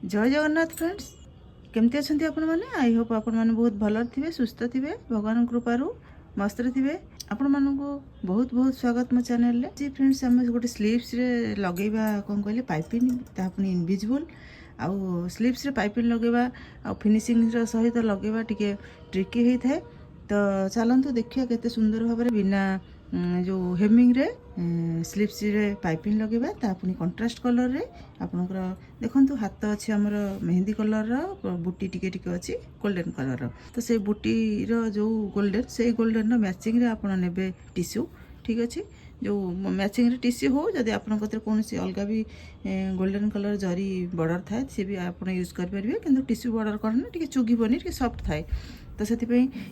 जय जगन्नाथ फ्रेंड्स केमती अच्छा आपण मैंने आई होप आपण मैंने बहुत भल थे सुस्थ थे भगवान कृपार मस्त थे आपण मानक बहुत बहुत स्वागत मो चैनल जी फ्रेंड्स आम गोटे स्लीव्स रे लगेगा कौन कहले पाइपिंग पुणी इनविजिबल आउ स्लीव्स रे पाइपिंग लगेगा आ फिनिशिंग सहित लगेगा टिके ट्रिकी होता है। तो चलतु देखिए केते सुंदर भाव बिना जो हेमिंग रे स्लीव्स रे पाइपिंग लगेगा पुणी कंट्रास्ट कलर रे आपनकर देखंतु हाथ अच्छे आमर मेहंदी कलर बुटी टिके टिके अच्छी गोल्डन कलर तो से बुटी जो गोल्डन से गोल्डन मैचिंग रे आपन नेबे टिश्यू ठीक अच्छे जो मैचिंग रे टिश्यू हो जदि आपन कते कौन अलग भी गोल्डन कलर जरी बॉर्डर थाए सी भी आप यूज करेंगे कि टिश्यू बॉर्डर कौन टी चुगिबनी टी सफ्ट थाए तो से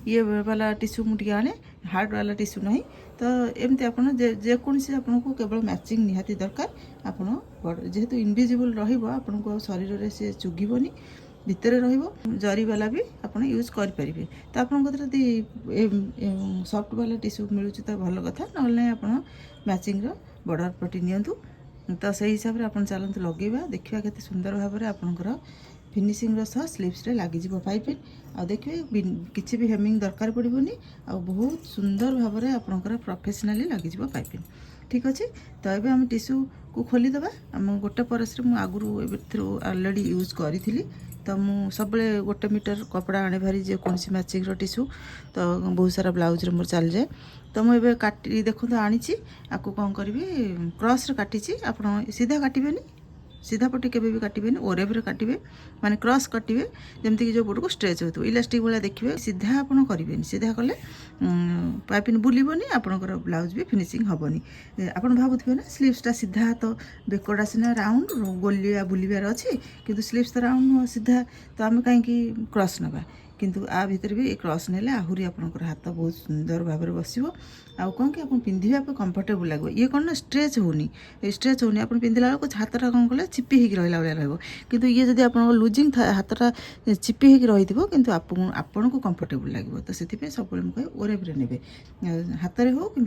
ये वाला टिश्यू मुझे आने हार्ड वाला टिश्यू ना तो एमती आप जेकोसी आपको केवल मैचिंग निहाती दरकार आपन जेहेतु इनविजिबल रन को शरीर में सी चुगिबनी भितर ररी वाला भी आप यूज करेंगे तो आपदी सफ्ट वाला टिश्यू मिलूँ तो भल कथा ना आप मैचिंग बॉर्डर पट्टी नियंतु तो से हिसाब से आप चलते लगेगा देखा के सुंदर भाव में आपंकर फिनिशिंग सह स्लीव्स रे लगिज पाइपिंग आ देखिए किसी भी हेमिंग दरकार पड़ोनी आ बहुत सुंदर भाव में आपंकर प्रोफेशनाली लगिज पाइपिंग ठीक अच्छे। तो ये आम टिश्यू को खोलीदे आम गोटे परस आगुरी अलरेडी यूज करी तो मु सब गोटे मीटर कपड़ा आने भारी जेकोसी मैचिंग टिश्यू तो बहुत सारा ब्लाउज मोर चल जाए तो मुझे काटी देखो तो आनी आपको कौन करी क्रॉस रे काटी आप सीधा काटे सीधा पट्टी केवे भी काटे ओरेव काटे माने क्रॉस काटे जमती जो पट को स्ट्रेच हो इलास्टिक भाया देखिए सीधा आप करेंगे सीधा कले पाइपिंग बुलबनी आपंकर ब्लाउज भी फिनिशिंग हेनी आप भावुए ना स्लीव्सटा सीधा तो बेकटा सीना राउंड गोलिया बुलबार अच्छे कि स्लीव्स तो राउंड नुह सीधा तो आम कहीं क्रॉस नवा किंतु आ भितर भी क्रॉस नेले आहरी आपंकर हाथ बहुत सुंदर भाव में बसो आउ कौन कि आप पिंधा कंफर्टेबल लगे ये कौन ना स्ट्रेच होनी आप पिंधला बेलू हाथटा कौन कले चिपी होकर रहा भाया रहा कि ये जब आप लुजिंग था हाथटा चिपी होकर रही कि आपन को कंफर्टेबल लगे तो से सब मुझे ओरेव ने हाथ में हो कि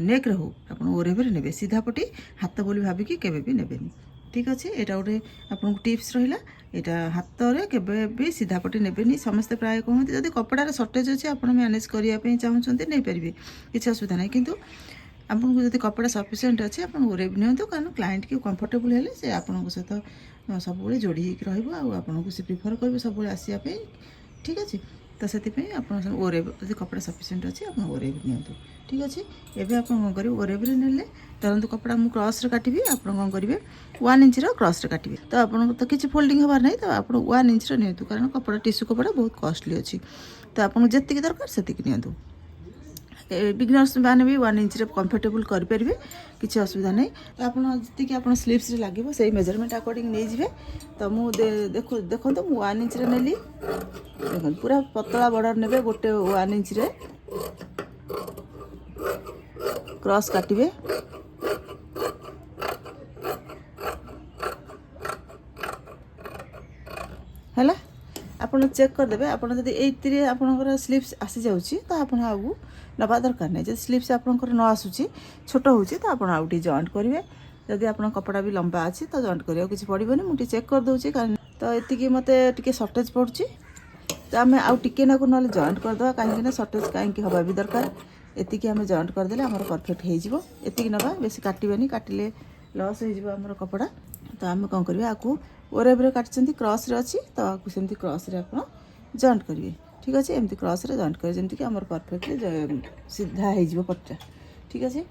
नेक रे हो आप ओरेव ने सीधा पटी हाथ बोली भाविकी केवे भी नेबेनी ठीक अच्छे। यहाँ गोटे आपको टिप्स रहा यहाँ हाथ में केवे भी सीधा पटी नेबेनी समस्ते प्राय कहते जब कपड़ार सर्टेज अच्छे आप मैनेज करने चाहते नहीं पारे किसी असुविधा ना किंतु आपको जब कपड़ा सफिसीयंट अच्छे आप ओरेव नियंतु कारण क्लाइंट की कंफर्टेबल हेले से आपन सहित सब जोड़ी होकर से प्रिफर करेंगे सब आसापी ठीक अच्छे। तो से ओरेव जब कपड़ा सफिसीयंट अच्छे आप ओरेव नियंतु ठीक अच्छे। एवं आप कौन करेंगे ओरेव ने तरंतु कपड़ा मुझे क्रॉस रे काटिबी आप कौन करेंगे 1 इंच क्रॉस रे काटिबे तो आपन तो किसी फोल्डिंग हबार नहीं तो आप 1 इंच नियंतु कारण कपड़ा टिश्यू कपड़ा बहुत कॉस्टली अच्छी तो आपको जी दरकार से नियंतु बिगिनर्स मैंने भी 1 इंच कंफर्टेबल करेंगे किसी असुविधा नहीं तो आपकी आप स्लीव्स रे लगे से मेजरमेंट अकॉर्डिंग नहीं जाए तो मुझे देखो तो 1 इंच नेली देख पूरा पतला बॉर्डर ने गोटे 1 इंच क्रॉस काटिबे है आप चेक करदे आप ये आपंकर स्लीव्स आसी जाऊँगी तो आप नवा दरकार नहीं जब स्लीव्स आपंकर न आसूँ छोट हो तो आप आउट जॉइंट करेंगे जदि आप कपड़ा भी लंबा अच्छी तो जॉइंट करा किसी पड़ोनी मुझे चेक करदे कारण तो ये मत सर्टेज पड़ी तो आम आउ टे ना जॉइंट करदे कहीं सर्टेज कहीं हवा भी दरकार एतिकी आम जॉइंट करदे आम परफेक्ट होती नवा बेस काटबे काटिले लॉस हो कपड़ा तो आम कौन करेंगे आपको ओरेव काटी क्रॉस रे अच्छी तो आपको सेमती क्रॉस रे आप जॉइंट करेंगे ठीक अच्छे एमती क्रॉस रे जॉइंट करेंगे जमीक आम परफेक्टली सीधा हो पट्टा ठीक अच्छे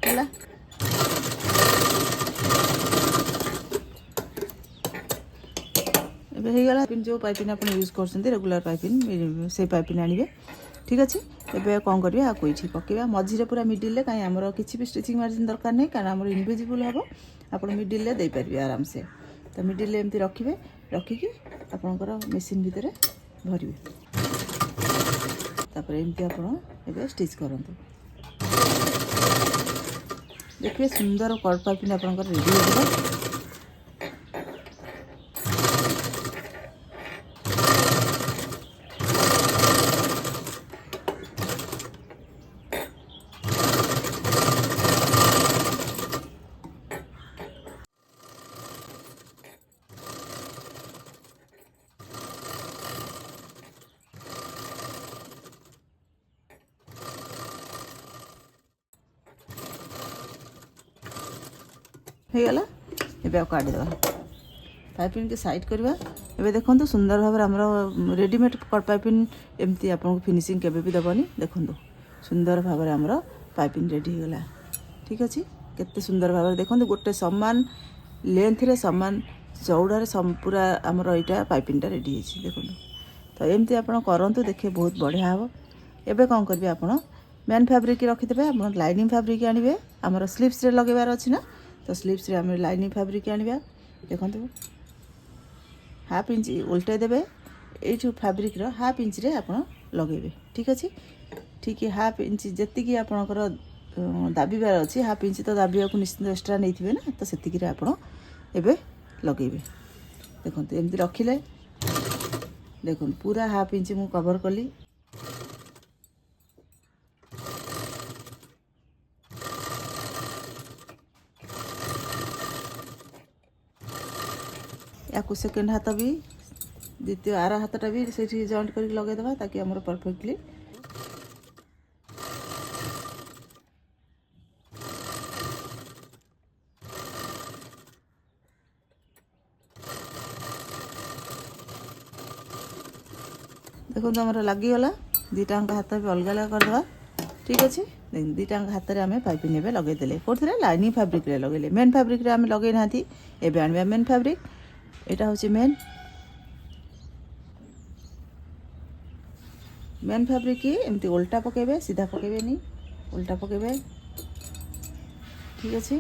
है। होगा जो पाइपिंग आप यूज कर रेगुलर पाइपिंग से पाइपिंग आने ठीक अच्छे। एवं कौन करेंगे आपको ये पकेबा मझे पूरा मिडिल कहीं आमर किसी भी स्टिचिंग मार्जिन दरकार नहीं कारण आम इनविजिबल हम आप मिडिल दे पारे आराम से तो मिडिल एमती रखिए रखिकी आपंकर मेसीन भितर भरवे तापर एमती आप स्टिच करंतु देखिए सुंदर कट पाइपिंग आपंकर रेडी हो ହେଇଗଲା। ଏବେ ଆଉ କାଢ଼ିଦେବା, ପାଇपिନ୍ କି ସାଇଡ଼୍ କରିବା। ଏବେ ଦେଖନ୍ତୁ ସୁନ୍ଦର ଭାବରେ ଆମର ରେଡ଼ିମେଡ୍ ପାଇपिନ୍ ଏମିତି ଆପଣଙ୍କୁ ଫିନିସିଂ କେବେ ବି ଦେବନି। ଦେଖନ୍ତୁ ସୁନ୍ଦର ଭାବରେ ଆମର ପାଇपिନ୍ ରେଡ଼ି ହେଇଗଲା। ଠିକ୍ ଅଛି, କେତେ ସୁନ୍ଦର ଭାବରେ ଦେଖନ୍ତୁ ଗୋଟେ ସମାନ ଲେନ୍ଥରେ ସମାନ ଚଉଡ଼ାରେ ପୁରା ଆମର ଏଇଟା ପାଇପିନ୍ଟା ରେଡ଼ି ହେଇଛି। ଦେଖନ୍ତୁ ତ ଏମିତି ଆପଣ କରନ୍ତୁ, ଦେଖିବେ ବହୁତ ବଢ଼ିଆ ହେବ। ଏବେ କ'ଣ କରିବେ, ଆପଣ ମେନ୍ ଫ୍ୟାବ୍ରିକ୍ ରଖିଦେବେ। ଆପଣ ଲାଇନିଂ ଫ୍ୟାବ୍ରିକ୍ ଆଣିବେ, ଆମର ସ୍ଲିପ୍ସରେ ଲଗାଇବାର ଅଛି ନା, ତ ସ୍ଲିପ୍ସରେ ଆମେ ଲାଇନିଂ ଫ୍ୟାବ୍ରିକ୍ ଆଣିବା। ଦେଖନ୍ତୁ ହାଫ୍ ଇଞ୍ଚ ଓଲଟାଇ ଦେବେ, ଏଇଠୁ ଫ୍ୟାବ୍ରିକ୍ର ହାଫ୍ ଇଞ୍ଚରେ ଆପଣ ଲଗାଇବେ। ଠିକ୍ ଅଛି, ଠିକ୍ ହାଫ୍ ଇଞ୍ଚ ଯେତିକି ଆପଣଙ୍କର ଦାବିବାର ଅଛି, ହାଫ୍ ଇଞ୍ଚ ତ ଦାବିବାକୁ ନିଶ୍ଚିନ୍ତ ଏକ୍ସଟ୍ରା ନେଇଥିବେ ନା, ତ ସେତିକିରେ ଆପଣ ଏବେ ଲଗାଇବେ। ଦେଖନ୍ତୁ ଏମିତି ରଖିଲେ, ଦେଖନ୍ତୁ ପୁରା ହାଫ୍ ଇଞ୍ଚ ମୁଁ କଭର୍ କଲି। ୟାକୁ ସେକେଣ୍ଡ ହାତ ବି ଦ୍ୱିତୀୟ ଆର ହାତଟା ବି ସେଇଠି ଜଏଣ୍ଟ କରିକି ଲଗାଇଦେବା, ତାକି ଆମର ପରଫେକ୍ଟଲି ଦେଖନ୍ତୁ ଆମର ଲାଗିଗଲା। ଦୁଇଟାଙ୍କ ହାତ ବି ଅଲଗା ଅଲଗା କରିଦେବା। ଠିକ୍ ଅଛି, ଦୁଇଟାଙ୍କ ହାତରେ ଆମେ ପାଇପିନ୍ ଏବେ ଲଗାଇଦେଲେ। କେଉଁଥିରେ, ଲାଇନିଂ ଫ୍ୟାବ୍ରିକ୍ରେ ଲଗାଇଲେ। ମେନ୍ ଫ୍ୟାବ୍ରିକ୍ରେ ଆମେ ଲଗାଇ ନାହାନ୍ତି। ଏବେ ଆଣିବା ମେନ୍ ଫ୍ୟାବ୍ରିକ୍। ଏଇଟା ହେଉଛି ମେନ୍ ଫ୍ୟାବ୍ରିକ୍। ଏମିତି ଓଲଟା ପକାଇବେ, ସିଧା ପକାଇବେନି, ଓଲଟା ପକାଇବେ। ଠିକ୍ ଅଛି,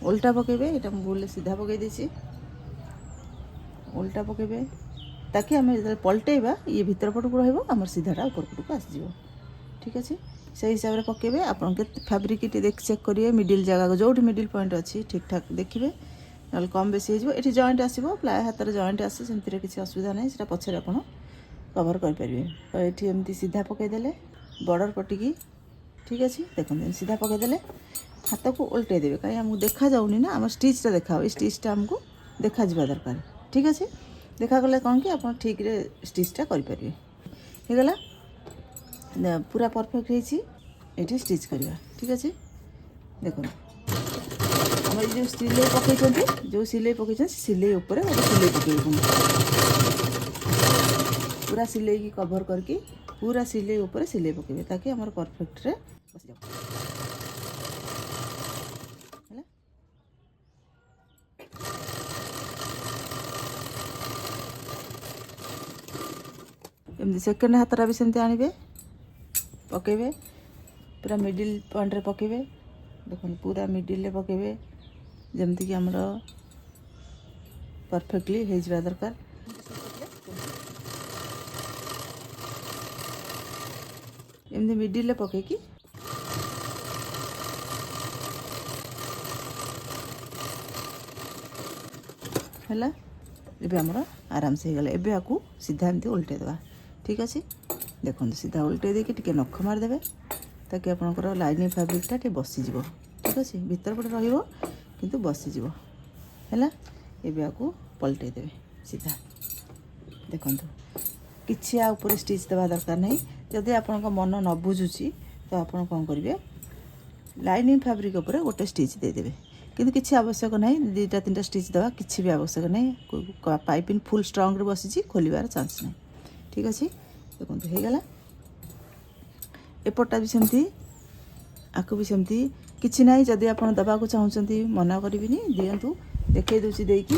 ଓଲଟା ପକାଇବେ। ଏଇଟା ମୁଁ ଭୁଲରେ ସିଧା ପକାଇ ଦେଇଛି, ଓଲଟା ପକାଇବେ, ତାକି ଆମେ ଯେତେବେଳେ ପଲଟେଇବା ଇଏ ଭିତର ପଟକୁ ରହିବ, ଆମର ସିଧାଟା ଉପର ପଟକୁ ଆସିଯିବ। ଠିକ୍ ଅଛି, ସେଇ ହିସାବରେ ପକାଇବେ। ଆପଣ କେତେ ଫ୍ୟାବ୍ରିକ୍ଟି ଚେକ୍ କରିବେ, ମିଡ଼ିଲ୍ ଜାଗାକୁ ଯେଉଁଠି ମିଡ଼ିଲ୍ ପଏଣ୍ଟ ଅଛି ଠିକ୍ଠାକ୍ ଦେଖିବେ, ନହେଲେ କମ୍ ବେଶୀ ହେଇଯିବ। ଏଠି ଜଏଣ୍ଟ ଆସିବ, ପ୍ଲାଏ ହାତରେ ଜଏଣ୍ଟ ଆସେ, ସେମିତିରେ କିଛି ଅସୁବିଧା ନାହିଁ, ସେଟା ପଛରେ ଆପଣ କଭର୍ କରିପାରିବେ। ତ ଏଠି ଏମିତି ସିଧା ପକାଇଦେଲେ ବର୍ଡ଼ର ପଟିକି। ଠିକ୍ ଅଛି, ଦେଖନ୍ତୁ ଏମିତି ସିଧା ପକାଇଦେଲେ, ହାତକୁ ଓଲଟାଇ ଦେବେ, କାହିଁକି ଆମକୁ ଦେଖାଯାଉନି ନା, ଆମର ଷ୍ଟିଚ୍ଟା ଦେଖାଅ, ଏଇ ଷ୍ଟିଚ୍ଟା ଆମକୁ ଦେଖାଯିବା ଦରକାର। ଠିକ୍ ଅଛି, ଦେଖାଗଲେ କ'ଣ କି ଆପଣ ଠିକ୍ରେ ଷ୍ଟିଚ୍ଟା କରିପାରିବେ। ହେଇଗଲା, ପୁରା ପରଫେକ୍ଟ ହେଇଛି। ଏଠି ଷ୍ଟିଚ୍ କରିବା। ଠିକ୍ ଅଛି, ଦେଖନ୍ତୁ ଆମର ଏଇ ଯେଉଁ ସିଲେଇ ପକାଇଛନ୍ତି, ସିଲେଇ ଉପରେ ଗୋଟେ ସିଲେଇ ପକାଇବେ। ପୁରା ସିଲେଇକି କଭର୍ କରିକି ପୁରା ସିଲେଇ ଉପରେ ସିଲେଇ ପକାଇବେ, ତାକି ଆମର ପରଫେକ୍ଟରେ ବସିଯାଉ। ହେଲା, ଏମିତି ସେକେଣ୍ଡ ହାତଟା ବି ସେମିତି ଆଣିବେ, ପକାଇବେ, ପୁରା ମିଡ଼ିଲ୍ ପଏଣ୍ଟରେ ପକାଇବେ। ଦେଖନ୍ତୁ ପୁରା ମିଡ଼ିଲ୍ରେ ପକାଇବେ, ଯେମିତିକି ଆମର ପରଫେକ୍ଟଲି ହେଇଯିବା ଦରକାର। ଏମିତି ମିଡ଼ିଲ୍ରେ ପକାଇକି ହେଲା, ଏବେ ଆମର ଆରାମସେ ହେଇଗଲା। ଏବେ ଆକୁ ସିଧା ଏମିତି ଓଲଟାଇ ଦେବା। ଠିକ୍ ଅଛି, ଦେଖନ୍ତୁ ସିଧା ଓଲଟାଇ ଦେଇକି ଟିକେ ନଖ ମାରିଦେବେ, ତାକି ଆପଣଙ୍କର ଲାଇନିଂ ଫ୍ୟାବ୍ରିକ୍ଟା ଟିକେ ବସିଯିବ। ଠିକ୍ ଅଛି, ଭିତର ପଟେ ରହିବ କିନ୍ତୁ ବସିଯିବ। ହେଲା, ଏବେ ଆକୁ ପଲଟେଇ ଦେବେ ସିଧା। ଦେଖନ୍ତୁ କିଛି ଆ ଉପରେ ଷ୍ଟିଚ୍ ଦେବା ଦରକାର ନାହିଁ। ଯଦି ଆପଣଙ୍କ ମନ ନ ବୁଝୁଛି ତ ଆପଣ କ'ଣ କରିବେ, ଲାଇନିଂ ଫ୍ୟାବ୍ରିକ୍ ଉପରେ ଗୋଟେ ଷ୍ଟିଚ୍ ଦେଇଦେବେ, କିନ୍ତୁ କିଛି ଆବଶ୍ୟକ ନାହିଁ। 2-3ଟା ଷ୍ଟିଚ୍ ଦେବା କିଛି ବି ଆବଶ୍ୟକ ନାହିଁ। ପାଇପିନ୍ ଫୁଲ୍ ଷ୍ଟ୍ରଙ୍ଗରେ ବସିଛି, ଖୋଲିବାର ଚାନ୍ସ ନାହିଁ। ଠିକ୍ ଅଛି, ଦେଖନ୍ତୁ ହେଇଗଲା। ଏପଟଟା ବି ସେମିତି, ଆକୁ ବି ସେମିତି। କିଛି ନାହିଁ, ଯଦି ଆପଣ ଦେବାକୁ ଚାହୁଁଛନ୍ତି ମନା କରିବିନି, ଦିଅନ୍ତୁ, ଦେଖାଇ ଦେଉଛି ଦେଇକି।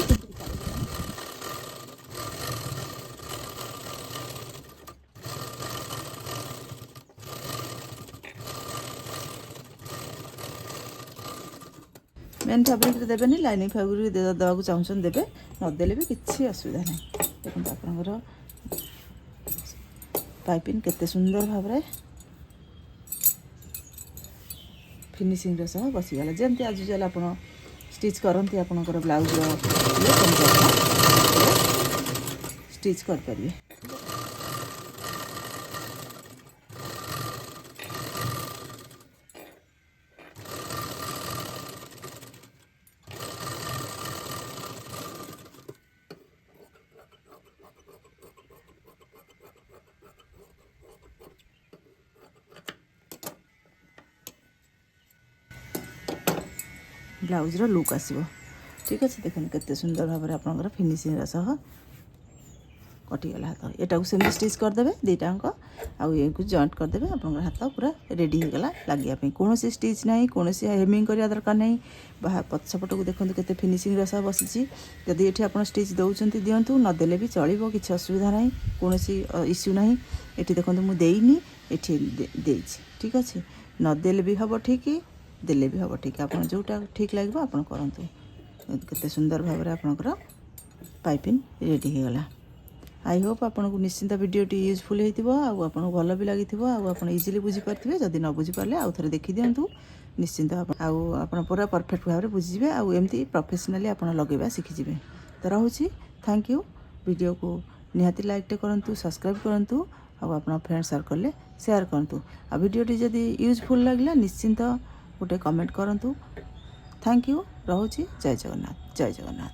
ମେନ୍ ଫ୍ୟାବ୍ରିକ୍ରେ ଦେବେନି, ଲାଇନିଂ ଫ୍ୟାବ୍ରିକ୍ ଦେବାକୁ ଚାହୁଁଛନ୍ତି ଦେବେ, ନଦେଲେ ବି କିଛି ଅସୁବିଧା ନାହିଁ। ଦେଖନ୍ତୁ ଆପଣଙ୍କର ପାଇପିନ୍ କେତେ ସୁନ୍ଦର ଭାବରେ ଫିନିସିଂର ସହ ବସିଗଲା। ଯେମିତି ଆଜି ଯାଏଁ ଆପଣ ଷ୍ଟିଚ୍ କରନ୍ତି ଆପଣଙ୍କର ବ୍ଲାଉଜ୍ର ଷ୍ଟିଚ୍ କରିପାରିବେ। ବ୍ଲାଉଜ୍ର ଲୁକ୍ ଆସିବ। ଠିକ୍ ଅଛି, ଦେଖନ୍ତୁ କେତେ ସୁନ୍ଦର ଭାବରେ ଆପଣଙ୍କର ଫିନିସିଂର ସହ କଟିଗଲା ହାତ। ଏଟାକୁ ସେମିତି ଷ୍ଟିଚ୍ କରିଦେବେ ଦୁଇଟାଙ୍କ, ଆଉ ଏକୁ ଜଏଣ୍ଟ କରିଦେବେ। ଆପଣଙ୍କର ହାତ ପୁରା ରେଡ଼ି ହୋଇଗଲା ଲାଗିବା ପାଇଁ। କୌଣସି ଷ୍ଟିଚ୍ ନାହିଁ, କୌଣସି ହେମିଂ କରିବା ଦରକାର ନାହିଁ। ପଛପଟକୁ ଦେଖନ୍ତୁ କେତେ ଫିନିସିଂର ସହ ବସିଛି। ଯଦି ଏଠି ଆପଣ ଷ୍ଟିଚ୍ ଦେଉଛନ୍ତି ଦିଅନ୍ତୁ, ନଦେଲେ ବି ଚଳିବ, କିଛି ଅସୁବିଧା ନାହିଁ, କୌଣସି ଇସ୍ୟୁ ନାହିଁ। ଏଠି ଦେଖନ୍ତୁ ମୁଁ ଦେଇନି, ଏଠି ଦେଇଛି। ଠିକ୍ ଅଛି, ନଦେଲେ ବି ହେବ ଠିକ୍, ଦେଲେ ବି ହେବ ଠିକ୍। ଆପଣ ଯେଉଁଟା ଠିକ୍ ଲାଗିବ ଆପଣ କରନ୍ତୁ। କେତେ ସୁନ୍ଦର ଭାବରେ ଆପଣଙ୍କର ପାଇପିନ୍ ରେଡ଼ି ହୋଇଗଲା। ଆଇ ହୋପ୍ ଆପଣଙ୍କୁ ନିଶ୍ଚିନ୍ତ ଭିଡ଼ିଓଟି ୟୁଜଫୁଲ୍ ହେଇଥିବ, ଆଉ ଆପଣଙ୍କୁ ଭଲ ବି ଲାଗିଥିବ, ଆଉ ଆପଣ ଇଜିଲି ବୁଝିପାରିଥିବେ। ଯଦି ନ ବୁଝିପାରିଲେ ଆଉ ଥରେ ଦେଖିଦିଅନ୍ତୁ, ନିଶ୍ଚିନ୍ତ ଆଉ ଆପଣ ପୁରା ପରଫେକ୍ଟ ଭାବରେ ବୁଝିଯିବେ, ଆଉ ଏମିତି ପ୍ରଫେସନାଲି ଆପଣ ଲଗାଇବା ଶିଖିଯିବେ। ତ ରହୁଛି, ଥ୍ୟାଙ୍କ ୟୁ। ଭିଡ଼ିଓକୁ ନିହାତି ଲାଇକ୍ଟେ କରନ୍ତୁ, ସବସ୍କ୍ରାଇବ୍ କରନ୍ତୁ, ଆଉ ଆପଣ ଫ୍ରେଣ୍ଡ ସର୍କଲ୍ରେ ସେୟାର କରନ୍ତୁ। ଆଉ ଭିଡ଼ିଓଟି ଯଦି ୟୁଜଫୁଲ୍ ଲାଗିଲା ନିଶ୍ଚିନ୍ତ ଗୋଟେ କମେଣ୍ଟ କରନ୍ତୁ। Thank you. ରହୁଛି, ଜୟ ଜଗନ୍ନାଥ, ଜୟ ଜଗନ୍ନାଥ।